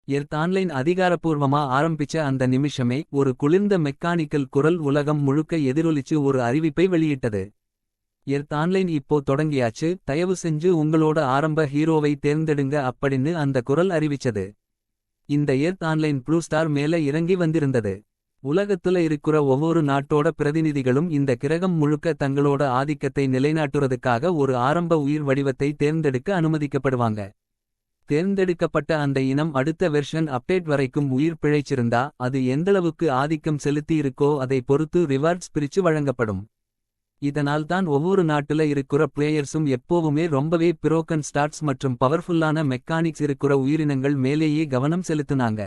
Earth online அதிகாரப்பூர்வமா ஆரம்பிச்ச அந்த நிமிஷமே ஒரு குளிர்ந்த மெக்கானிக்கல் குரல் உலகம் முழுக்க எதிரொலிச்சு ஒரு அறிவிப்பை வெளியிட்டது. எர்த் ஆன்லைன் இப்போ தொடங்கியாச்சு, தயவு செஞ்சு உங்களோட ஆரம்ப ஹீரோவை தேர்ந்தெடுங்க அப்படின்னு அந்த குரல் அறிவிச்சது. இந்த எர்த் ஆன்லைன் ப்ளூ ஸ்டார் மேல இறங்கி வந்திருந்தது. உலகத்துல இருக்கிற ஒவ்வொரு நாட்டோட பிரதிநிதிகளும் இந்த கிரகம் முழுக்க தங்களோட ஆதிக்கத்தை நிலைநாட்டுறதுக்காக ஒரு ஆரம்ப உயிர் வடிவத்தை தேர்ந்தெடுக்க அனுமதிக்கப்படுவாங்க. தேர்ந்தெடுக்கப்பட்ட அந்த இனம் அடுத்த வெர்ஷன் அப்டேட் வரைக்கும் உயிர் பிழைச்சிருந்தா அது எந்தளவுக்கு ஆதிக்கம் செலுத்தி இருக்கோ அதை பொறுத்து ரிவார்ட்ஸ் பிரிச்சு வழங்கப்படும். இதனால் தான் ஒவ்வொரு நாட்டுல இருக்கிற பிளேயர்ஸும் எப்போவுமே ரொம்பவே பிரோக்கன் ஸ்டார்ட்ஸ் மற்றும் பவர்ஃபுல்லான மெக்கானிக்ஸ் இருக்கிற உயிரினங்கள் மேலேயே கவனம் செலுத்துனாங்க.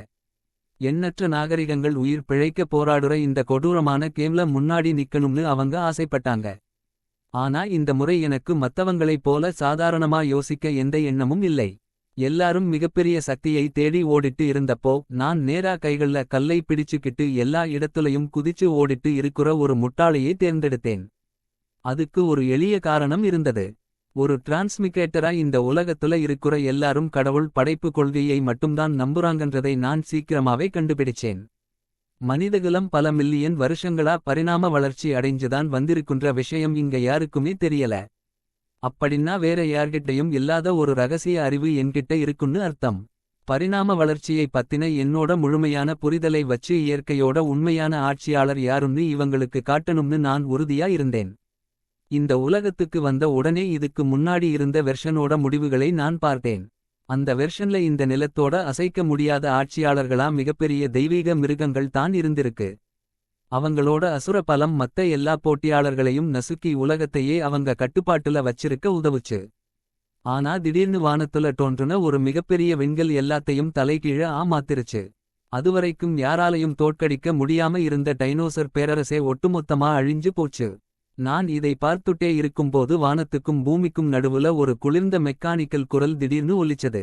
எண்ணற்ற நாகரிகங்கள் உயிர் பிழைக்க போராடுற இந்த கொடூரமான கேம்ல முன்னாடி நிக்கணும்னு அவங்க ஆசைப்பட்டாங்க. ஆனா இந்த முறை எனக்கு மத்தவங்களைப் போல சாதாரணமா யோசிக்க எந்த எண்ணமும் இல்லை. எல்லாரும் மிகப்பெரிய சக்தியை தேடி ஓடிட்டு இருந்தப்போ நான் நேரா கைகள்ல கல்லை பிடிச்சுக்கிட்டு எல்லா இடத்துலயும் குதிச்சு ஓடிட்டு இருக்கிற ஒரு முட்டாளையே தேர்ந்தெடுத்தேன். அதுக்கு ஒரு எளிய காரணம் இருந்தது. ஒரு டிரான்ஸ்மிகேட்டரா இந்த உலகத்துல இருக்கிற எல்லாரும் கடவுள் படைப்பு கொள்கையை மட்டும்தான் நம்புறாங்கன்றதை நான் சீக்கிரமாவே கண்டுபிடிச்சேன். மனிதகுலம் பல மில்லியன் வருஷங்களா பரிணாம வளர்ச்சி அடைஞ்சுதான் வந்திருக்குன்ற விஷயம் இங்க யாருக்குமே தெரியல. அப்படின்னா வேற யார்கிட்டையும் இல்லாத ஒரு ரகசிய அறிவு என்கிட்ட இருக்குன்னு அர்த்தம். பரிணாம வளர்ச்சியை பத்தின என்னோட முழுமையான புரிதலை வச்சு இயற்கையோட உண்மையான ஆட்சியாளர் யாருன்னு இவங்களுக்கு காட்டணும்னு நான் உறுதியா இருந்தேன். இந்த உலகத்துக்கு வந்த உடனே இதுக்கு முன்னாடி இருந்த வெர்ஷனோட முடிவுகளை நான் பார்த்தேன். அந்த வெர்ஷன்ல இந்த நிலத்தோட அசைக்க முடியாத ஆட்சியாளர்களா மிகப்பெரிய தெய்வீக மிருகங்கள் தான் இருந்திருக்கு. அவங்களோட அசுர பலம் மத்த எல்லா போட்டியாளர்களையும் நசுக்கி உலகத்தையே அவங்க கட்டுப்பாட்டுல வச்சிருக்க உதவுச்சு. ஆனா திடீர்னு வானத்துல தோன்றுன ஒரு மிகப்பெரிய விண்கல் எல்லாத்தையும் தலைகீழ மாத்திருச்சு. அதுவரைக்கும் யாராலையும் தோற்கடிக்க முடியாம இருந்த டைனோசர் பேரரசே ஒட்டுமொத்தமா அழிஞ்சு போச்சு. நான் இதை பார்த்துட்டே இருக்கும்போது வானத்துக்கும் பூமிக்கும் நடுவுல ஒரு குளிர்ந்த மெக்கானிக்கல் குரல் திடீர்னு ஒலிச்சது.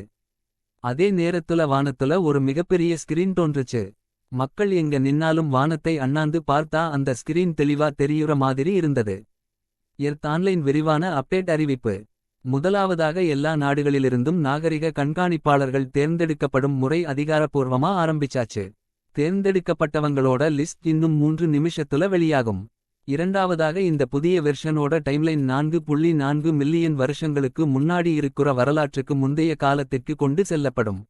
அதே நேரத்துல வானத்துல ஒரு மிகப்பெரிய ஸ்கிரீன் தோன்றுச்சு. மக்கள் எங்க நின்னாலும் வானத்தை அண்ணாந்து பார்த்தா அந்த ஸ்கிரீன் தெளிவா தெரியுற மாதிரி இருந்தது. எர்த் ஆன்லைன் விரிவான அப்டேட் அறிவிப்பு. முதலாவதாக எல்லா நாடுகளிலிருந்தும் நாகரிக கண்காணிப்பாளர்கள் தேர்ந்தெடுக்கப்படும் முறை அதிகாரப்பூர்வமா ஆரம்பிச்சாச்சு. தேர்ந்தெடுக்கப்பட்டவங்களோட லிஸ்ட் இன்னும் 3 நிமிஷத்துல வெளியாகும். இரண்டாவதாக இந்த புதிய வெர்ஷனோட டைம்லைன் 4.4 மில்லியன் வருஷங்களுக்கு முன்னாடி இருக்கிற வரலாற்றுக்கு முந்தைய காலத்திற்கு கொண்டு செல்லப்படும்.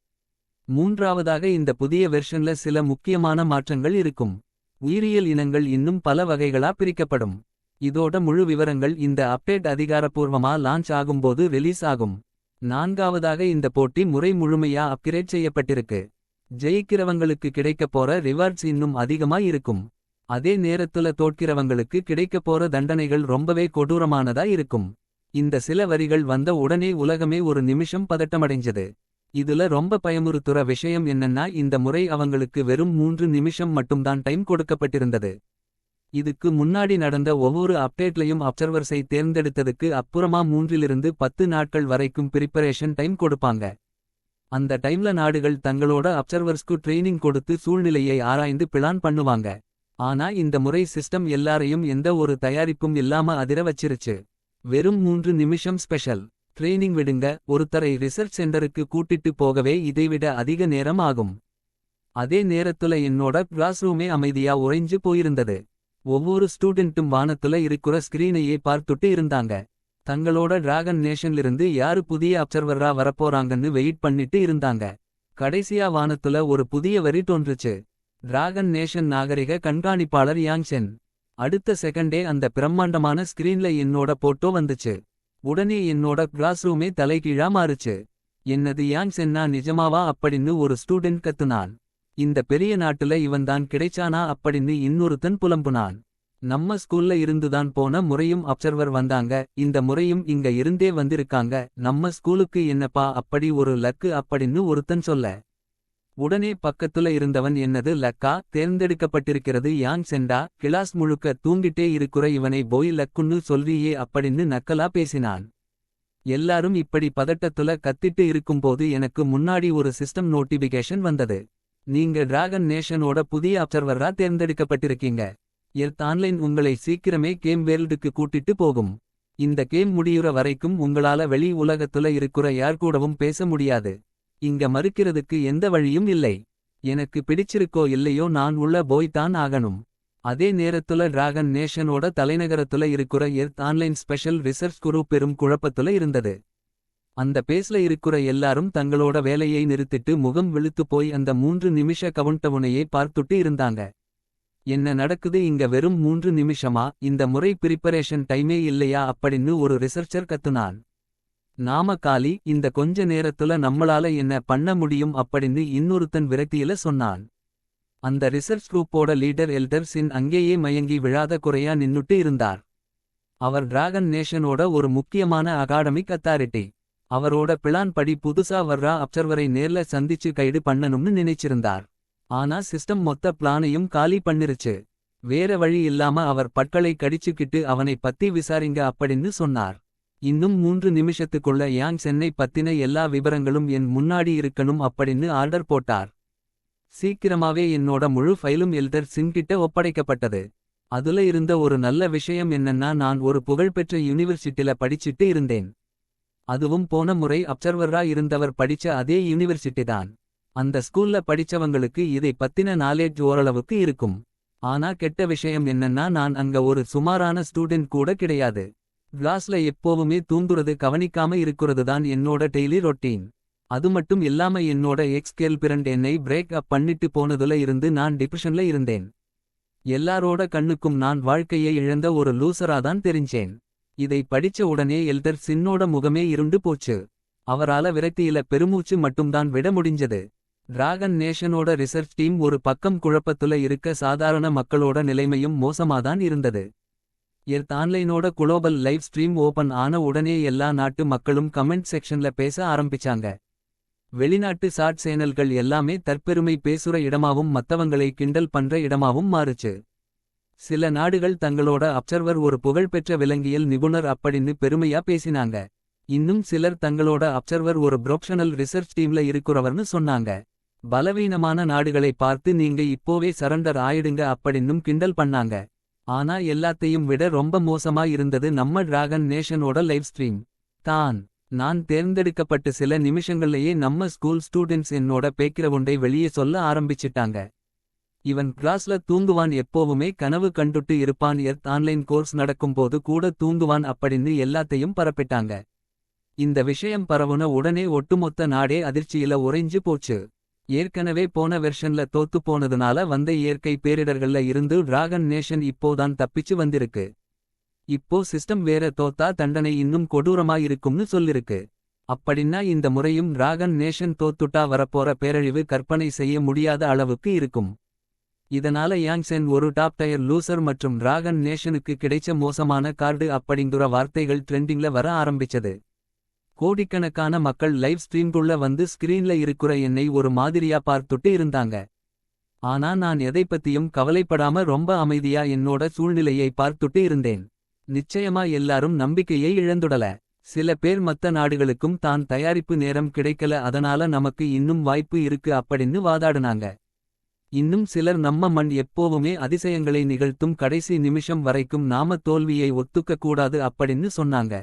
மூன்றாவதாக இந்த புதிய வெர்ஷன்ல சில முக்கியமான மாற்றங்கள் இருக்கும். உயிரியல் இனங்கள் இன்னும் பல வகைகளா பிரிக்கப்படும். இதோட முழு விவரங்கள் இந்த அப்டேட் அதிகாரப்பூர்வமா லான்ச் ஆகும்போது ரிலீஸ் ஆகும். நான்காவதாக இந்த போட்டி முறை முழுமையா அப்கிரேட் செய்யப்பட்டிருக்கு. ஜெயிக்கிறவங்களுக்கு கிடைக்கப் போற ரிவார்ட்ஸ் இன்னும் அதிகமா இருக்கும். அதே நேரத்துல தோற்கிறவங்களுக்கு கிடைக்கப் போற தண்டனைகள் ரொம்பவே கொடூரமானதா இருக்கும். இந்த சில வரிகள் வந்த உடனே உலகமே ஒரு நிமிஷம் பதட்டமடைஞ்சது. இதுல ரொம்ப பயமுறுத்துற விஷயம் என்னன்னா இந்த முறை அவங்களுக்கு வெறும் 3 நிமிஷம் மட்டும்தான் டைம் கொடுக்கப்பட்டிருந்தது. இதுக்கு முன்னாடி நடந்த ஒவ்வொரு அப்டேட்லையும் அப்சர்வர்ஸை தேர்ந்தெடுத்ததுக்கு அப்புறமா 3 to 10 நாட்கள் வரைக்கும் பிரிப்பரேஷன் டைம் கொடுப்பாங்க. அந்த டைம்ல நாடுகள் தங்களோட அப்சர்வர்ஸ்க்கு ட்ரெய்னிங் கொடுத்து சூழ்நிலையை ஆராய்ந்து பிளான் பண்ணுவாங்க. ஆனா இந்த முறை சிஸ்டம் எல்லாரையும் எந்த ஒரு தயாரிப்பும் இல்லாம அதிர வச்சிருச்சு. வெறும் 3 நிமிஷம் ஸ்பெஷல் ட்ரெய்னிங் விடுங்க. ஒருத்தரை ரிசர்ச் சென்டருக்கு கூட்டிட்டு போகவே இதைவிட அதிக நேரம் ஆகும். அதே நேரத்துல என்னோட கிளாஸ் ரூமே அமைதியா உறைஞ்சு போயிருந்தது. ஒவ்வொரு ஸ்டூடெண்ட்டும் வானத்துல இருக்கிற ஸ்கிரீனையே பார்த்துட்டு இருந்தாங்க. தங்களோட டிராகன் நேஷன்லிருந்து யாரு புதிய அப்சர்வரா வரப்போறாங்கன்னு வெயிட் பண்ணிட்டு இருந்தாங்க. கடைசியா வானத்துல ஒரு புதிய வரி தோன்றுச்சு. டிராகன் நேஷன் நாகரிக கண்காணிப்பாளர் யாங்சென். அடுத்த செகண்டே அந்த பிரம்மாண்டமான ஸ்கிரீன்ல என்னோட போட்டோ வந்துச்சு. உடனே என்னோட கிளாஸ் ரூமே தலைகீழா மாறுச்சு. என்னது யாங்சென்னா நிஜமாவா அப்படின்னு ஒரு ஸ்டூடெண்ட் கத்துனான். இந்த பெரிய நாட்டுல இவன்தான் கிடைச்சானா அப்படின்னு இன்னொருத்தன் புலம்புனான். நம்ம ஸ்கூல்ல இருந்துதான் போன முறையும் அப்சர்வர் வந்தாங்க, இந்த முறையும் இங்க இருந்தே வந்திருக்காங்க, நம்ம ஸ்கூலுக்கு என்னப்பா அப்படி ஒரு லக்கு அப்படின்னு ஒருத்தன் சொல்ல. உடனே பக்கத்துல இருந்தவன் என்னது லக்கா, தேர்ந்தெடுக்கப்பட்டிருக்கிறது யாங்சென்டா, கிளாஸ் முழுக்க தூங்கிட்டே இருக்கிற இவனை போய் லக்குன்னு சொல்றியே அப்படின்னு நக்கலா பேசினான். எல்லாரும் இப்படி பதட்டத்துல கத்திட்டு இருக்கும்போது எனக்கு முன்னாடி ஒரு சிஸ்டம் நோட்டிபிகேஷன் வந்தது. நீங்க டிராகன் நேஷனோட புதிய அப்சர்வரா தேர்ந்தெடுக்கப்பட்டிருக்கீங்க. எர்த் ஆன்லைன் உங்களை சீக்கிரமே கேம் வேர்ல்டுக்கு கூட்டிட்டு போகும். இந்த கேம் முடியுற வரைக்கும் உங்களால வெளி உலகத்துல இருக்கிற யார்கூடவும் பேச முடியாது. இங்க மறுக்கிறதுக்கு எந்த வழியும் இல்லை. எனக்கு பிடிச்சிருக்கோ இல்லையோ நான் உள்ள போய்தான் ஆகணும். அதே நேரத்துல டிராகன் நேஷனோட தலைநகரத்துல இருக்கிற earth online special research crew பெரும் குழப்பத்துல இருந்தது. அந்த பேஸ்ல இருக்கிற எல்லாரும் தங்களோட வேலையை நிறுத்திட்டு முகம் வெளுத்து போய் அந்த 3 நிமிஷ கவுண்டவுனையை பார்த்துட்டு இருந்தாங்க. என்ன நடக்குது இங்க, வெறும் 3 நிமிஷமா? இந்த முறை பிரிப்பரேஷன் டைமே இல்லையா அப்படின்னு ஒரு ரிசர்ச்சர் கத்துனான். நாம காலி, இந்த கொஞ்ச நேரத்துல நம்மளால என்ன பண்ண முடியும் அப்படின்னு இன்னொருத்தன் விரக்தியில சொன்னான். அந்த ரிசர்ச் குரூப்போட லீடர் எல்டர் சின் அங்கேயே மயங்கி விழாத குறையா நின்னுட்டு இருந்தார். அவர் டிராகன் நேஷனோட ஒரு முக்கியமான அகாடமிக் அத்தாரிட்டி. அவரோட பிளான் படி புதுசா வர்ற அப்சர்வரை நேர்ல சந்திச்சு கைடு பண்ணணும்னு நினைச்சிருந்தார். ஆனா சிஸ்டம் மொத்த பிளானையும் காலி பண்ணிருச்சு. வேற வழி இல்லாம அவர் பற்களை கடிச்சுக்கிட்டு அவனை பத்தி விசாரிங்க அப்படின்னு சொன்னார். இன்னும் 3 நிமிஷத்துக்குள்ள யாங் சென்னை பத்தின எல்லா விவரங்களும் என் முன்னாடி இருக்கணும் அப்படின்னு ஆர்டர் போட்டார். சீக்கிரமாவே என்னோட முழு ஃபைலும் எல்டர் சின்கிட்ட ஒப்படைக்கப்பட்டது. அதுல இருந்த ஒரு நல்ல விஷயம் என்னன்னா, நான் ஒரு புகழ்பெற்ற யூனிவர்சிட்டில படிச்சிட்டு இருந்தேன். அதுவும் போன முறை அப்சர்வரா இருந்தவர் படிச்ச அதே யூனிவர்சிட்டி தான். அந்த ஸ்கூல்ல படிச்சவங்களுக்கு இதை பத்தின நாலேஜ் ஓரளவுக்கு இருக்கும். ஆனா கெட்ட விஷயம் என்னன்னா, நான் அங்க ஒரு சுமாரான ஸ்டூடெண்ட் கூட கிடையாது. கிளாஸ்ல எப்போவுமே தூங்குறது கவனிக்காம இருக்கிறது தான் என்னோட டெய்லி ரொட்டீன். அது மட்டும் இல்லாம என்னோட எக்ஸ் கேர்ள் ஃப்ரெண்ட் என்னை பிரேக் அப் பண்ணிட்டு போனதுல இருந்து நான் டிப்ரெஷன்ல இருந்தேன். எல்லாரோட கண்ணுக்கும் நான் வாழ்க்கையை இழந்த ஒரு லூசராதான் தெரிஞ்சேன். இதை படிச்ச உடனே எல்டர் சின்னோட முகமே இருண்டு போச்சு. அவரால விரக்தியில பெருமூச்சு மட்டும்தான் விட முடிஞ்சது. டிராகன் நேஷனோட ரிசர்ச் டீம் ஒரு பக்கம் குழப்பத்துல இருக்க, சாதாரண மக்களோட நிலைமையும் மோசமாதான் இருந்தது. எர்த் ஆன்லைனோட குளோபல் லைவ் ஸ்ட்ரீம் ஓபன் ஆன உடனே எல்லா நாட்டு மக்களும் கமெண்ட் செக்ஷன்ல பேச ஆரம்பிச்சாங்க. வெளிநாட்டு ஷார்ட் சேனல்கள் எல்லாமே தற்பெருமை பேசுற இடமாவும் மத்தவங்களை கிண்டல் பண்ற இடமாவும் மாறுச்சு. சில நாடுகள் தங்களோட அப்சர்வர் ஒரு புகழ்பெற்ற விலங்கியல் நிபுணர் அப்படின்னு பெருமையா பேசினாங்க. இன்னும் சிலர் தங்களோட அப்சர்வர் ஒரு ப்ரொஃபஷனல் ரிசர்ச் டீம்ல இருக்கிறவர்னு சொன்னாங்க. பலவீனமான நாடுகளை பார்த்து நீங்க இப்போவே சரண்டர் ஆயிடுங்க அப்படின்னும் கிண்டல் பண்ணாங்க. ஆனா எல்லாத்தையும் விட ரொம்ப மோசமா இருந்தது நம்ம டிராகன் நேஷனோட லைவ் ஸ்ட்ரீம் தான். நான் தேர்ந்தெடுக்கப்பட்டு சில நிமிஷங்கள்லயே நம்ம ஸ்கூல் ஸ்டூடெண்ட்ஸ் என்னோட பேக்கிரவுண்டை வெளியே சொல்ல ஆரம்பிச்சிட்டாங்க. இவன் கிளாஸ்ல தூங்குவான், எப்போவுமே கனவு கண்டுட்டு இருப்பான், எர்த் ஆன்லைன் கோர்ஸ் நடக்கும்போது கூட தூங்குவான் அப்படின்னு எல்லாத்தையும் பரப்பிட்டாங்க. இந்த விஷயம் பரவுன உடனே ஒட்டுமொத்த நாடே அதிர்ச்சியில உறைஞ்சு போச்சு. ஏற்கனவே போன வெர்ஷன்ல தோத்து போனதுனால வந்த இயற்கை பேரிடர்கள்ல இருந்து டிராகன் நேஷன் இப்போதான் தப்பிச்சு வந்திருக்கு. இப்போ சிஸ்டம் வேற தோத்தா தண்டனை இன்னும் கொடூரமா இருக்கும்னு சொல்லிருக்கு. அப்படின்னா இந்த முறையும் டிராகன் நேஷன் தோத்துட்டா வரப்போற பேரழிவு கற்பனை செய்ய முடியாத அளவுக்கு இருக்கும். இதனால யாங் சென் ஒரு டாப் டயர் லூசர் மற்றும் டிராகன் நேஷனுக்கு கிடைச்ச மோசமான கார்டு அப்படிங்கிற வார்த்தைகள் ட்ரெண்டிங்ல வர ஆரம்பிச்சது. கோடிக்கணக்கான மக்கள் லைவ் ஸ்ட்ரீம்குள்ள வந்து ஸ்கிரீன்ல இருக்கிற என்னை ஒரு மாதிரியா பார்த்துட்டு இருந்தாங்க. ஆனா நான் எதை பத்தியும் கவலைப்படாம ரொம்ப அமைதியா என்னோட சூழ்நிலையை பார்த்துட்டு இருந்தேன். நிச்சயமா எல்லாரும் நம்பிக்கையை இழந்துடல. சில பேர் மத்த நாடுகளுக்கும் தான் தயாரிப்பு நேரம் கிடைக்கல, அதனால நமக்கு இன்னும் வாய்ப்பு இருக்கு அப்படின்னு வாதாடுனாங்க. இன்னும் சிலர் நம்ம மண் எப்போவுமே அதிசயங்களை நிகழ்த்தும், கடைசி நிமிஷம் வரைக்கும் நாம தோல்வியை ஒத்துக்க கூடாது அப்படின்னு சொன்னாங்க.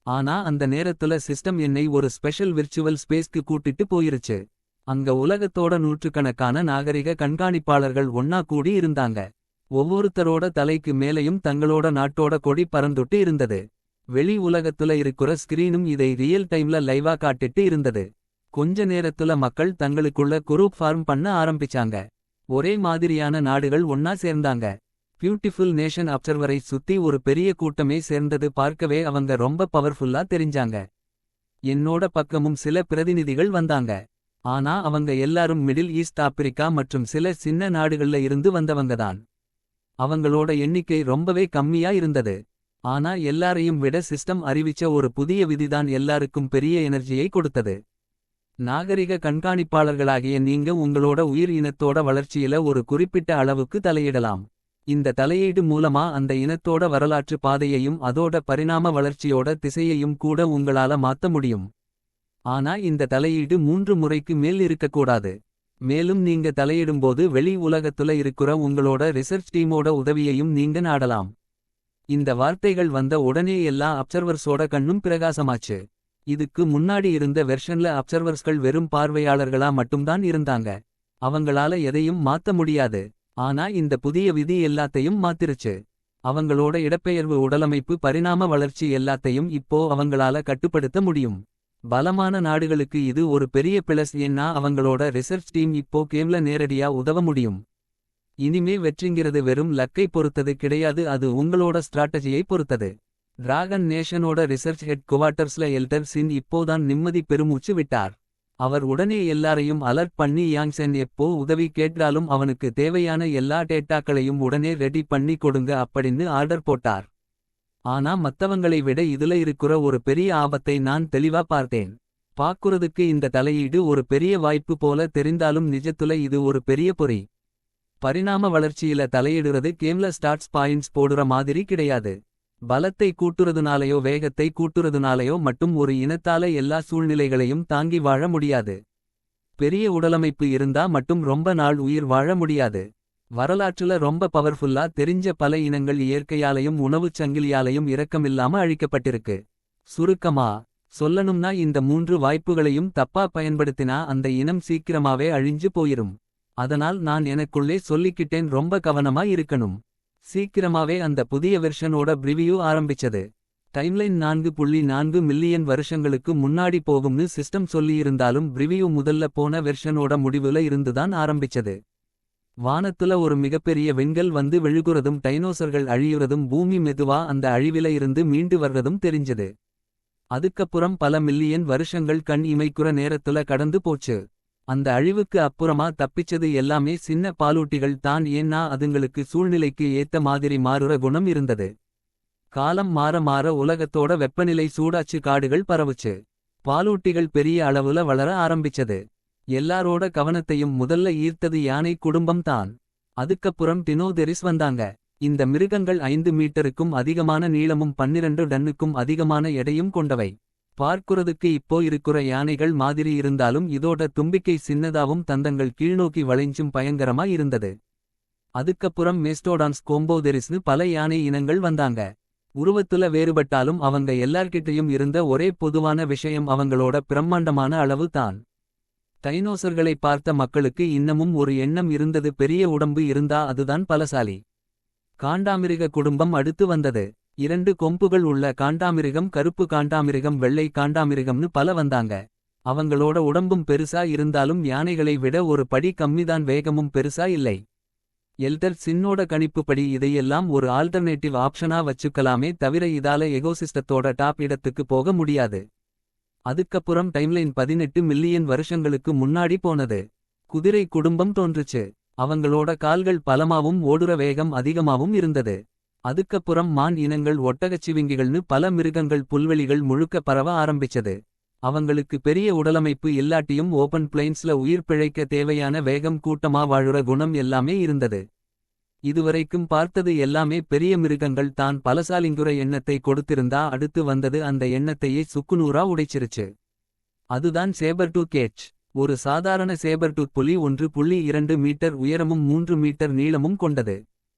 ஆனா அந்த நேரத்துல சிஸ்டம் என்னை ஒரு ஸ்பெஷல் விர்ச்சுவல் ஸ்பேஸ்க்கு கூட்டிட்டு போயிருச்சு. அங்க உலகத்தோட நூற்றுக்கணக்கான நாகரிக கண்காணிப்பாளர்கள் ஒன்னா கூடி இருந்தாங்க. ஒவ்வொருத்தரோட தலைக்கு மேலையும் தங்களோட நாட்டோட கொடி பறந்துட்டு இருந்தது. வெளி உலகத்துல இருக்கிற ஸ்கிரீனும் இதை ரியல் டைம்ல லைவா காட்டிட்டு இருந்தது. கொஞ்ச நேரத்துல மக்கள் தங்களுக்குள்ள குரூப் ஃபார்ம் பண்ண ஆரம்பிச்சாங்க. ஒரே மாதிரியான நாடுகள் ஒன்னா சேர்ந்தாங்க. பியூட்டிஃபுல் நேஷன் அப்சர்வரை சுத்தி ஒரு பெரிய கூட்டமே சேர்ந்தது பார்க்கவே அவங்க ரொம்ப பவர்ஃபுல்லா தெரிஞ்சாங்க. என்னோட பக்கமும் சில பிரதிநிதிகள் வந்தாங்க. ஆனா அவங்க எல்லாரும் மிடில் ஈஸ்ட், ஆப்பிரிக்கா மற்றும் சில சின்ன நாடுகள்ல இருந்து வந்தவங்கதான். அவங்களோட எண்ணிக்கை ரொம்பவே கம்மியா இருந்தது. ஆனா எல்லாரையும் விட சிஸ்டம் அறிவிச்ச ஒரு புதிய விதிதான் எல்லாருக்கும் பெரிய எனர்ஜியை கொடுத்தது. நாகரிக கண்காணிப்பாளர்களாகிய நீங்க உங்களோட உயிர் இனத்தோட வளர்ச்சியில ஒரு குறிப்பிட்ட அளவுக்கு தலையிடலாம். இந்த தலையீடு மூலமா அந்த இனத்தோட வரலாற்று பாதையையும் அதோட பரிணாம வளர்ச்சியோட திசையையும் கூட உங்களால மாத்த முடியும். ஆனா இந்த தலையீடு 3 முறைக்கு மேல் இருக்கக்கூடாது. மேலும் நீங்க தலையிடும்போது வெளி உலகத்துல இருக்கிற உங்களோட ரிசர்ச் டீமோட உதவியையும் நீங்க நாடலாம். இந்த வார்த்தைகள் வந்த உடனே எல்லா அப்சர்வர்ஸோட கண்ணும் பிரகாசமாச்சு. இதுக்கு முன்னாடி இருந்த வெர்ஷன்ல அப்சர்வர்ஸ்கள் வெறும் பார்வையாளர்களா மட்டும்தான் இருந்தாங்க. அவங்களால எதையும் மாத்த முடியாது. ஆனா இந்த புதிய விதி எல்லாத்தையும் மாத்திருச்சு. அவங்களோட இடப்பெயர்வு உடலமைப்பு பரிணாம வளர்ச்சி எல்லாத்தையும் இப்போ அவங்களால கட்டுப்படுத்த முடியும். பலமான நாடுகளுக்கு இது ஒரு பெரிய பிளஸ். ஏன்னா அவங்களோட ரிசர்ச் டீம் இப்போ கேம்ல நேரடியா உதவ முடியும். இனிமே வெற்றிங்கிறது வெறும் லக்கை பொறுத்தது கிடையாது, அது உங்களோட ஸ்ட்ராட்டஜியை பொறுத்தது. டிராகன் நேஷனோட ரிசர்ச் ஹெட் குவார்ட்டர்ஸ்ல எல்டர் சின் இப்போதான் நிம்மதி பெருமூச்சு விட்டார். அவர் உடனே எல்லாரையும் அலர்ட் பண்ணி யாங்சென் எப்போ உதவி கேட்டாலும் அவனுக்கு தேவையான எல்லா டேட்டாக்களையும் உடனே ரெடி பண்ணி கொடுங்க அப்படின்னு ஆர்டர் போட்டார். ஆனா மத்தவங்களை விட இதுல இருக்கிற ஒரு பெரிய ஆபத்தை நான் தெளிவா பார்த்தேன். பாக்குறதுக்கு இந்த தலையீடு ஒரு பெரிய வாய்ப்பு போல தெரிந்தாலும் நிஜத்துல இது ஒரு பெரிய பொறி. பரிணாம வளர்ச்சியில தலையிடுறது கேம்ல ஸ்டார்ட்ஸ் பாயிண்ட்ஸ் போடுற மாதிரி கிடையாது. பலத்தை கூட்டுறதுனாலையோ வேகத்தை கூட்டுறதுனாலையோ மட்டும் ஒரு இனத்தால எல்லா சூழ்நிலைகளையும் தாங்கி வாழ முடியாது. பெரிய உடலமைப்பு இருந்தா மட்டும் ரொம்ப நாள் உயிர் வாழ முடியாது. வரலாற்றுல ரொம்ப பவர்ஃபுல்லா தெரிஞ்ச பல இனங்கள் இயற்கையாலையும் உணவுச் சங்கிலியாலையும் இரக்கமில்லாம அழிக்கப்பட்டிருக்கு. சுருக்கமா சொல்லணும்னா இந்த 3 வாய்ப்புகளையும் தப்பா பயன்படுத்தினா அந்த இனம் சீக்கிரமாவே அழிஞ்சு போயிரும். அதனால் நான் எனக்குள்ளே சொல்லிக்கிட்டேன், ரொம்ப கவனமா இருக்கணும். சீக்கிரமாவே அந்த புதிய வெர்ஷனோட ப்ரிவியூ ஆரம்பிச்சது. டைம்லைன் 4.4 மில்லியன் வருஷங்களுக்கு முன்னாடி போகும்னு சிஸ்டம் சொல்லியிருந்தாலும் ப்ரிவியூ முதல்ல போன வெர்ஷனோட முடிவுல இருந்துதான் ஆரம்பிச்சது. வானத்துல ஒரு மிகப்பெரிய விண்கல் வந்து விழுகுறதும் டைனோசர்கள் அழியுறதும் பூமி மெதுவா அந்த அழிவில இருந்து மீண்டு வர்றதும் தெரிஞ்சது. அதுக்கப்புறம் பல மில்லியன் வருஷங்கள் கண் இமைக்குற நேரத்துல கடந்து போச்சு. அந்த அழிவுக்கு அப்புறமா தப்பிச்சது எல்லாமே சின்ன பாலூட்டிகள் தான். ஏன்னா அதுங்களுக்கு சூழ்நிலைக்கு ஏத்த மாதிரி மாறுற குணம் இருந்தது. காலம் மாற மாற உலகத்தோட வெப்பநிலை சூடாச்சு, காடுகள் பரவுச்சு, பாலூட்டிகள் பெரிய அளவுல வளர ஆரம்பிச்சது. எல்லாரோட கவனத்தையும் முதல்ல ஈர்த்தது யானை குடும்பம் தான். அதுக்கப்புறம் டினோதெரிஸ் வந்தாங்க. இந்த மிருகங்கள் 5 மீட்டருக்கும் அதிகமான நீளமும் 12 டன்னுக்கும் அதிகமான எடையும் கொண்டவை. பார்க்குறதுக்கு இப்போ இருக்கிற யானைகள் மாதிரி இருந்தாலும் இதோட தும்பிக்கை சின்னதாவும் தந்தங்கள் கீழ்நோக்கி வளைஞ்சும் பயங்கரமா இருந்தது. அதுக்கப்புறம் மெஸ்டோடான்ஸ் கோம்போதெரிஸ்னு பல யானை இனங்கள் வந்தாங்க. உருவத்துல வேறுபட்டாலும் அவங்க எல்லார்கிட்டையும் இருந்த ஒரே பொதுவான விஷயம் அவங்களோட பிரம்மாண்டமான அளவு தான். டைனோசர்களை பார்த்த மக்களுக்கு இன்னமும் ஒரு எண்ணம் இருந்தது, பெரிய உடம்பு இருந்தா அதுதான் பலசாலி. காண்டாமிருக குடும்பம் அடுத்து வந்தது. 2 கொம்புகள் உள்ள காண்டாமிருகம், கருப்பு காண்டாமிருகம், வெள்ளை காண்டாமிருகம்னு பல வந்தாங்க. அவங்களோட உடம்பும் பெருசா இருந்தாலும் யானைகளை விட ஒரு படி கம்மிதான், வேகமும் பெருசா இல்லை. எல்டர் சின்னோட கணிப்புப்படி இதையெல்லாம் ஒரு ஆல்டர்னேட்டிவ் ஆப்ஷனா வச்சுக்கலாமே தவிர இதால எகோசிஸ்டத்தோட டாப் இடத்துக்கு போக முடியாது. அதுக்கப்புறம் டைம்லைன் 18 மில்லியன் வருஷங்களுக்கு முன்னாடி போனது. குதிரை குடும்பம் தோன்றுச்சு. அவங்களோட கால்கள் பலமாவும் ஓடுற வேகம் அதிகமாவும் இருந்தது. அதுக்கப்புறம் மான் இனங்கள், ஒட்டகச்சிவிங்கிகள்னு பல மிருகங்கள் புல்வெளிகள் முழுக்க பரவ ஆரம்பிச்சது. அவங்களுக்கு பெரிய உடலமைப்பு இல்லாட்டியும் ஓபன் பிளைன்ஸ்ல உயிர் பிழைக்க தேவையான வேகம், கூட்டமா வாழுற குணம் எல்லாமே இருந்தது. இதுவரைக்கும் பார்த்தது எல்லாமே பெரிய மிருகங்கள் தான். பலசாலிங்குற எண்ணத்தை கொடுத்திருந்தா அடுத்து வந்தது அந்த எண்ணத்தையே சுக்குநூறா உடைச்சிருச்சு. அதுதான் சேபர்டூத் கேட்ச். ஒரு சாதாரண சேபர்டூத் புலி 1.2 மீட்டர் உயரமும் 3 மீட்டர் நீளமும் கொண்டது.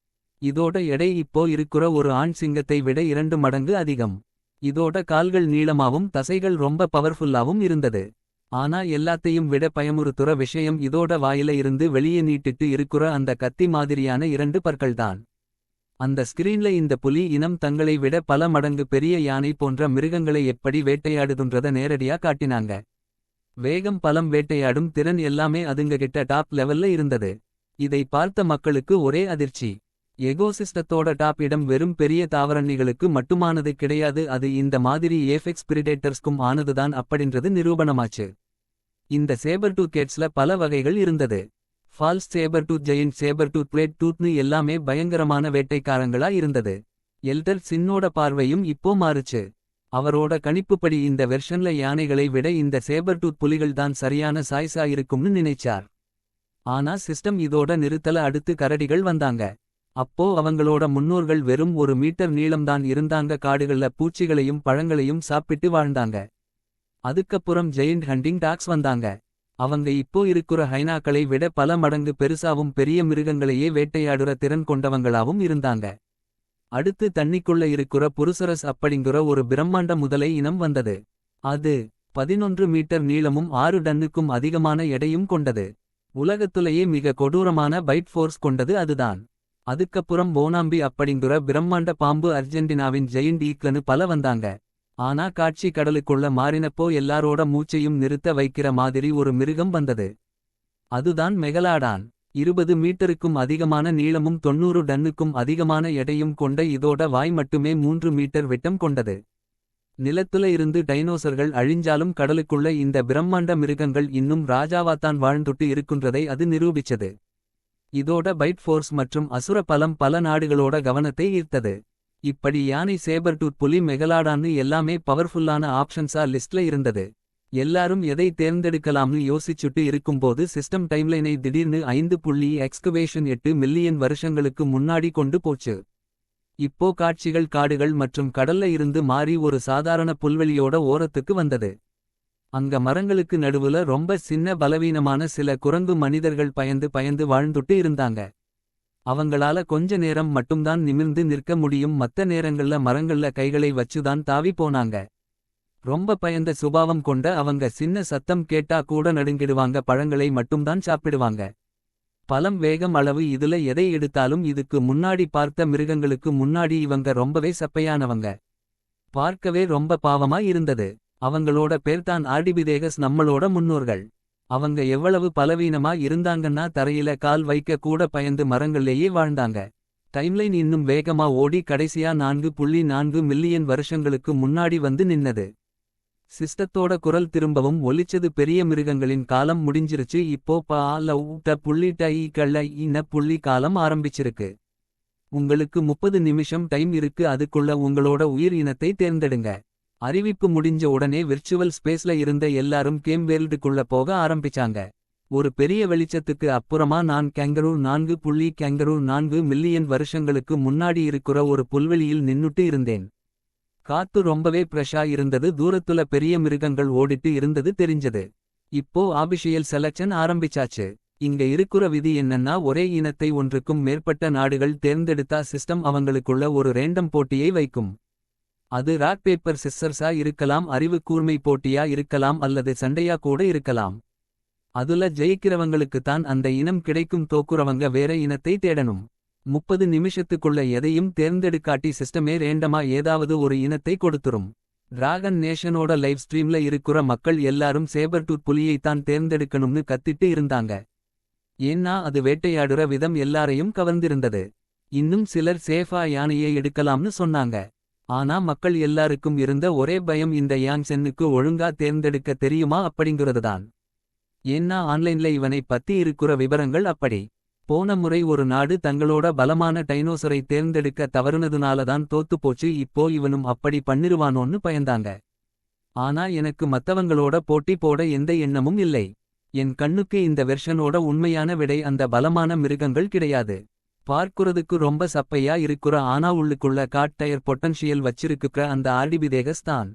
இதோட எடை இப்போ இருக்கிற ஒரு ஆண் சிங்கத்தை விட 2 மடங்கு அதிகம். இதோட கால்கள் நீளமாவும் தசைகள் ரொம்ப பவர்ஃபுல்லாவும் இருந்தது. ஆனா எல்லாத்தையும் விட பயமுறுத்துற விஷயம் இதோட வாயில இருந்து வெளியே நீட்டிட்டு இருக்கிற அந்த கத்தி மாதிரியான 2 பற்கள்தான். அந்த ஸ்கிரீன்ல இந்த புலி இனம் தங்களை விட பல மடங்கு பெரிய யானை போன்ற மிருகங்களை எப்படி வேட்டையாடுதுன்றத நேரடியா காட்டினாங்க. வேகம், பலம், வேட்டையாடும் திறன் எல்லாமே அதுங்ககிட்ட டாப் லெவல்ல இருந்தது. இதை பார்த்த மக்களுக்கு ஒரே அதிர்ச்சி. எகோசிஸ்டத்தோட டாப் இடம் வெறும் பெரிய தாவரணிகளுக்கு மட்டுமானது கிடையாது, அது இந்த மாதிரி ஏஃபெக்ஸ் பிரிடேட்டர்ஸ்க்கும் ஆனதுதான் அப்படின்றது நிரூபணமாச்சு. இந்த சேபர்டூத் கேட்ஸ்ல பல வகைகள் இருந்தது. ஃபால்ஸ் சேபர்டூத், ஜெயிண்ட் சேபர்டூத், பிளேட் டூத்னு எல்லாமே பயங்கரமான வேட்டைக்காரங்களா இருந்தது. எல்டர் சின்னோட பார்வையும் இப்போ மாறுச்சு. அவரோட கணிப்புப்படி இந்த வெர்ஷன்ல யானைகளை விட இந்த சேபர்டூத் புலிகள் தான் சரியான சாய்ஸா இருக்கும்னு நினைச்சார். ஆனா சிஸ்டம் இதோட நிறுத்தல. அடுத்து கரடிகள் வந்தாங்க. அப்போ அவங்களோட முன்னோர்கள் வெறும் 1 மீட்டர் நீளம்தான் இருந்தாங்க. காடுகள்ல பூச்சிகளையும் பழங்களையும் சாப்பிட்டு வாழ்ந்தாங்க. அதுக்கப்புறம் ஜெயிண்ட் ஹண்டிங் டாக்ஸ் வந்தாங்க. அவங்க இப்போ இருக்கிற ஹைனாக்களை விட பல மடங்கு பெருசாவும் பெரிய மிருகங்களையே வேட்டையாடுற திறன் கொண்டவங்களாவும் இருந்தாங்க. அடுத்து தண்ணிக்குள்ள இருக்கிற புருசரஸ் அப்படிங்கிற ஒரு பிரம்மாண்ட முதலை இனம் வந்தது. அது 11 மீட்டர் நீளமும் 6 டன்னுக்கும் அதிகமான எடையும் கொண்டது. உலகத்துலயே மிக கொடூரமான பைட் ஃபோர்ஸ் கொண்டது அதுதான். அதுக்கப்புறம் போனாம்பி அப்படிங்குற பிரம்மாண்ட பாம்பு, அர்ஜென்டினாவின் ஜெயிண்ட் ஈக்லனு பல வந்தாங்க. ஆனா காட்சி கடலுக்குள்ள மாறினப்போ எல்லாரோட மூச்சையும் நிறுத்த வைக்கிற மாதிரி ஒரு மிருகம் வந்தது. அதுதான் மெகலாடான். 20 மீட்டருக்கும் அதிகமான நீளமும் 90 டன்னுக்கும் அதிகமான எடையும் கொண்ட இதோட வாய் மட்டுமே 3 மீட்டர் விட்டம் கொண்டது. நிலத்துல இருந்து டைனோசர்கள் அழிஞ்சாலும் கடலுக்குள்ள இந்த பிரம்மாண்ட மிருகங்கள் இன்னும் ராஜாவாத்தான் வாழ்ந்துட்டு இருக்குன்றதை அது நிரூபிச்சது. இதோட பைட் ஃபோர்ஸ் மற்றும் அசுர பலம் பல நாடுகளோட கவனத்தை ஈர்த்தது. இப்படி யானை, சேபர்டூத் புலி, மெகலாடான்னு எல்லாமே பவர்ஃபுல்லான ஆப்ஷன்ஸா லிஸ்ட்ல இருந்தது. எல்லாரும் எதை தேர்ந்தெடுக்கலாம்னு யோசிச்சுட்டு இருக்கும்போது சிஸ்டம் டைம்லைனை திடீர்னு 5.8 மில்லியன் வருஷங்களுக்கு முன்னாடி கொண்டு போச்சு. இப்போ காட்சிகள் காடுகள் மற்றும் கடல்ல இருந்து மாறி ஒரு சாதாரண புல்வெளியோட ஓரத்துக்கு வந்தது. அங்க மரங்களுக்கு நடுவுல ரொம்ப சின்ன பலவீனமான சில குரங்கு மனிதர்கள் பயந்து வாழ்ந்துட்டு இருந்தாங்க. அவங்களால கொஞ்ச நேரம் மட்டும்தான் நிமிர்ந்து நிற்க முடியும். மத்த நேரங்கள்ல மரங்கள்ல கைகளை வச்சுதான் தாவி போனாங்க. ரொம்ப பயந்த சுபாவம் கொண்ட அவங்க சின்ன சத்தம் கேட்டா கூட நடுங்கிடுவாங்க. பழங்களை மட்டும்தான் சாப்பிடுவாங்க. பலம், வேகம், அளவு, இதுல எதை எடுத்தாலும் இதுக்கு முன்னாடி பார்த்த மிருகங்களுக்கு முன்னாடி இவங்க ரொம்பவே சப்பையானவங்க. பார்க்கவே ரொம்ப பாவமா இருந்தது. அவங்களோட பேர்தான் ஆர்டிபிதேகஸ், நம்மளோட முன்னோர்கள். அவங்க எவ்வளவு பலவீனமா இருந்தாங்கன்னா தரையில கால் வைக்க கூட பயந்து மரங்கள்லேயே வாழ்ந்தாங்க. டைம்லைன் இன்னும் வேகமா ஓடி கடைசியா 4.4 மில்லியன் வருஷங்களுக்கு முன்னாடி வந்து நின்னது. சிஸ்டத்தோட குரல் திரும்பவும் ஒலிச்சது. பெரிய மிருகங்களின் காலம் முடிஞ்சிருச்சு. இப்போ புள்ளி காலம் ஆரம்பிச்சிருக்கு. உங்களுக்கு 30 நிமிஷம் டைம் இருக்கு. அதுக்குள்ள உங்களோட உயிர் இனத்தை தேர்ந்தெடுங்க. அறிவிப்பு முடிஞ்ச உடனே விர்ச்சுவல் ஸ்பேஸ்ல இருந்த எல்லாரும் கேம் வேர்ல்டுக்குள்ள போக ஆரம்பிச்சாங்க. ஒரு பெரிய வெளிச்சத்துக்கு அப்புறமா நான் கேங்கரூ 4.4 மில்லியன் வருஷங்களுக்கு முன்னாடி இருக்கிற ஒரு புல்வெளியில் நின்னுட்டு இருந்தேன். காத்து ரொம்பவே பிரஷா இருந்தது. தூரத்துல பெரிய மிருகங்கள் ஓடிட்டு இருந்தது தெரிஞ்சது. இப்போ ஆபிஷியல் செலக்ஷன் ஆரம்பிச்சாச்சு. இங்க இருக்குற விதி என்னன்னா, ஒரே இனத்தை ஒன்றுக்கும் மேற்பட்ட நாடுகள் தேர்ந்தெடுத்தா சிஸ்டம் அவங்களுக்குள்ள ஒரு ரேண்டம் போட்டியை வைக்கும். அது ராக் பேப்பர் சிஸ்ஸர்ஸா இருக்கலாம், அறிவு கூர்மை போட்டியா இருக்கலாம், அல்லது சண்டையா கூட இருக்கலாம். அதுல ஜெயிக்கிறவங்களுக்குத்தான் அந்த இனம் கிடைக்கும். தோக்குறவங்க வேற இனத்தை தேடணும். 30 நிமிஷத்துக்குள்ள எதையும் தேர்ந்தெடுக்காட்டி சிஸ்டமே ரேண்டமா ஏதாவது ஒரு இனத்தை கொடுத்துரும். டிராகன் நேஷனோட லைவ் ஸ்ட்ரீம்ல இருக்குற மக்கள் எல்லாரும் சேபர்டூத் புலியைத்தான் தேர்ந்தெடுக்கணும்னு கத்திட்டு இருந்தாங்க. ஏன்னா அது வேட்டையாடுற விதம் எல்லாரையும் கவர்ந்திருந்தது. இன்னும் சிலர் சேஃபா யானையை எடுக்கலாம்னு சொன்னாங்க. ஆனா மக்கள் எல்லாருக்கும் இருந்த ஒரே பயம், இந்த யாங்சென்னுக்கு ஒழுங்கா தேர்ந்தெடுக்க தெரியுமா அப்படிங்கிறதுதான். ஏன்னா ஆன்லைன்ல இவனை பத்தி இருக்குற விவரங்கள் அப்படி. போன முறை ஒரு நாடு தங்களோட பலமான டைனோசரை தேர்ந்தெடுக்க தவறுனதுனாலதான் தோத்து போச்சு. இப்போ இவனும் அப்படி பண்ணிருவானோன்னு பயந்தாங்க. ஆனா எனக்கு மத்தவங்களோட போட்டி போட எந்த எண்ணமும் இல்லை. என் கண்ணுக்கு இந்த வெர்ஷனோட உண்மையான விடை அந்த பலமான மிருகங்கள் கிடையாது. பார்க்குறதுக்கு ரொம்ப சப்பையா இருக்குற ஆனா உள்ளுக்குள்ள காட் டயர் பொட்டன்ஷியல் வச்சிருக்குற அந்த ஆர்டிபிதேகஸ் தான்.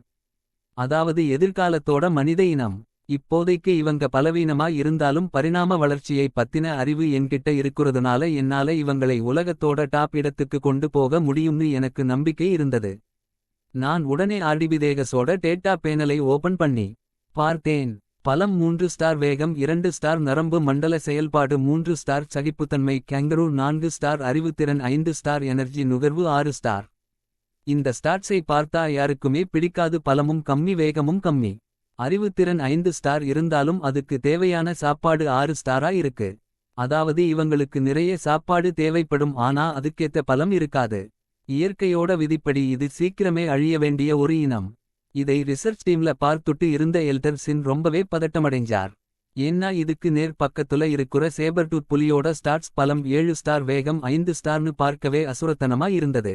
அதாவது எதிர்காலத்தோட மனித இனம். இப்போதைக்கு இவங்க பலவீனமா இருந்தாலும் பரிணாம வளர்ச்சியை பத்தின அறிவு என்கிட்ட இருக்குறதுனால என்னால இவங்களை உலகத்தோட டாப் இடத்துக்கு கொண்டு போக முடியும்னு எனக்கு நம்பிக்கை இருந்தது. நான் உடனே ஆர்டிபிதேகஸோட டேட்டா பேனலை ஓபன் பண்ணி பார்த்தேன். பலம் 3 ஸ்டார், வேகம் 2 ஸ்டார், நரம்பு மண்டல செயல்பாடு 3 ஸ்டார், சகிப்புத்தன்மை கேங்கரூ 4 ஸ்டார், அறிவுத்திறன் 5 ஸ்டார், எனர்ஜி நுகர்வு 6 ஸ்டார். இந்த ஸ்டாட்ஸை பார்த்தா யாருக்குமே பிடிக்காது. பலமும் கம்மி, வேகமும் கம்மி. அறிவுத்திறன் 5 ஸ்டார் இருந்தாலும் அதுக்கு தேவையான சாப்பாடு 6 ஸ்டாரா இருக்கு. அதாவது இவங்களுக்கு நிறைய சாப்பாடு தேவைப்படும், ஆனா அதுக்கேத்த பலம் இருக்காது. இயற்கையோட விதிப்படி இது சீக்கிரமே அழிய வேண்டிய ஒரு இனம். இதை ரிசர்ச் டீம்ல பார்த்துட்டு இருந்த எல்டர் சின் ரொம்பவே பதட்டமடைஞ்சார். ஏன்னா இதுக்கு நேர் பக்கத்துல இருக்குற சேபர்டூத் புலியோட ஸ்டாட்ஸ் பலம் 7 ஸ்டார், வேகம் 5 ஸ்டார்னு பார்க்கவே அசுரத்தனமா இருந்தது.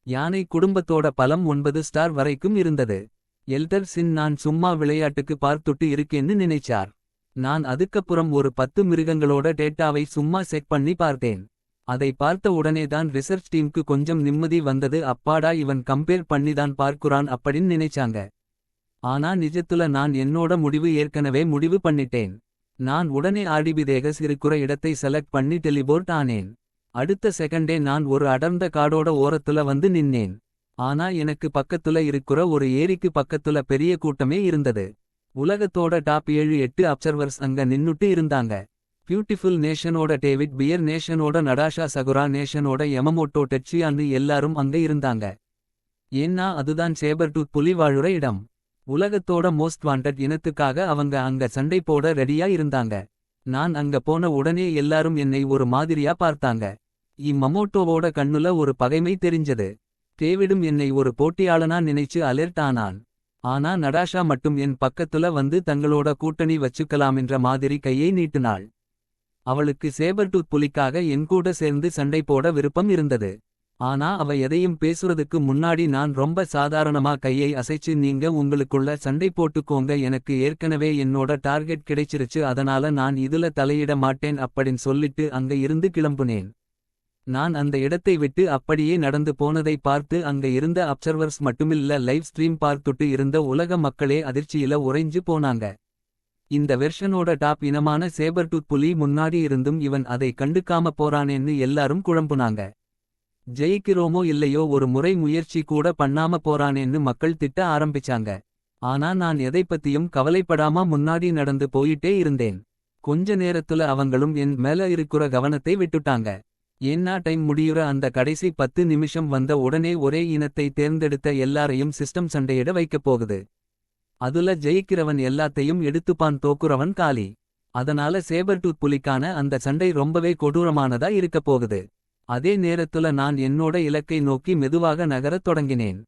யானை குடும்பத்தோட பலம் 9 ஸ்டார் வரைக்கும் இருந்தது. எல்டர் சின் நான் சும்மா விளையாட்டுக்கு பார்த்துட்டு இருக்கேன்னு நினைச்சார். நான் அதுக்கப்புறம் ஒரு 10 மிருகங்களோட டேட்டாவை சும்மா செக் பண்ணி பார்த்தேன். அதை பார்த்த உடனேதான் ரிசர்ச் டீம்க்கு கொஞ்சம் நிம்மதி வந்தது. அப்பாடா, இவன் கம்பேர் பண்ணிதான் பார்க்குறான் அப்படின்னு நினைச்சாங்க. ஆனா நிஜத்துல நான் என்னோட முடிவு ஏற்கனவே முடிவு பண்ணிட்டேன். நான் உடனே ஆர்டிபிதேகஸ் இருக்குற இடத்தை செலக்ட் பண்ணி டெலிபோர்ட் ஆனேன். அடுத்த செகண்டே நான் ஒரு அடர்ந்த காடோட ஓரத்துல வந்து நின்னேன். ஆனா எனக்கு பக்கத்துல இருக்கிற ஒரு ஏரிக்கு பக்கத்துல பெரிய கூட்டமே இருந்தது. உலகத்தோட டாப் 7-8 அப்சர்வர்ஸ் அங்க நின்னுட்டு இருந்தாங்க. பியூட்டிஃபுல் நேஷனோட டேவிட் பியர் நேஷனோட நடாஷா சகுரா நேஷனோட யமமோட்டோ டெட்சியான்னு எல்லாரும் அங்க இருந்தாங்க. ஏன்னா அதுதான் சேபர்டூத் புலி வாழுற இடம். உலகத்தோட மோஸ்ட் வாண்டட் இனத்துக்காக அவங்க அங்க சண்டை போட ரெடியா இருந்தாங்க. நான் அங்க போன உடனே எல்லாரும் என்னை ஒரு மாதிரியா பார்த்தாங்க. மமோட்டோவோட கண்ணுல ஒரு பகைமை தெரிஞ்சது. டேவிடும் என்னை ஒரு போட்டியாளனா நினைச்சு அலர்ட் ஆனான். ஆனா நடாஷா மட்டும் என் பக்கத்துல வந்து தங்களோட கூட்டணி வச்சுக்கலாமென்ற மாதிரி கையை நீட்டினாள். அவளுக்கு சேபர்டூத் புலிக்காக என் கூட சேர்ந்து சண்டை போட விருப்பம் இருந்தது. ஆனா அவ எதையும் பேசுறதுக்கு முன்னாடி நான் ரொம்ப சாதாரணமா கையை அசைச்சு நீங்க உங்களுக்குள்ள சண்டை போட்டுக்கோங்க, எனக்கு ஏற்கனவே என்னோட டார்கெட் கிடைச்சிருச்சு, அதனால நான் இதுல தலையிட மாட்டேன் அப்படின் சொல்லிட்டு அங்க இருந்து கிளம்புனேன். நான் அந்த இடத்தை விட்டு அப்படியே நடந்து போனதை பார்த்து அங்க இருந்த அப்சர்வர்ஸ் மட்டுமில்ல லைவ் ஸ்ட்ரீம் பார்த்துட்டு இருந்த உலக மக்களே அதிர்ச்சியில உறைஞ்சு போனாங்க. இந்த வெர்ஷனோட டாப் இனமான சேபர்டூத் புலி முன்னாடி இருந்தும் இவன் அதை கண்டுக்காம போறானேன்னு எல்லாரும் குழம்புனாங்க. ஜெயிக்கிறோமோ இல்லையோ ஒரு முறை முயற்சி கூட பண்ணாம போறானேன்னு மக்கள் திட்ட ஆரம்பிச்சாங்க. ஆனா நான் எதைப்பத்தியும் கவலைப்படாம முன்னாடி நடந்து போயிட்டே இருந்தேன். கொஞ்ச நேரத்துல அவங்களும் என் மேல இருக்கிற கவனத்தை விட்டுட்டாங்க. ஏன்னா டைம் முடியுற அந்த கடைசி 10 நிமிஷம் வந்த உடனே ஒரே இனத்தை தேர்ந்தெடுத்த எல்லாரையும் சிஸ்டம் சண்டையிட வைக்கப் போகுது. அதுல ஜெயிக்கிறவன் எல்லாத்தையும் எடுத்துப்பான், தோக்குறவன் காலி. அதனால சேபர்டூத் புலிக்கான அந்த சண்டை ரொம்பவே கொடூரமானதா இருக்கப் போகுது. அதே நேரத்துல நான் என்னோட இலக்கை நோக்கி மெதுவாக நகரத் தொடங்கினேன்.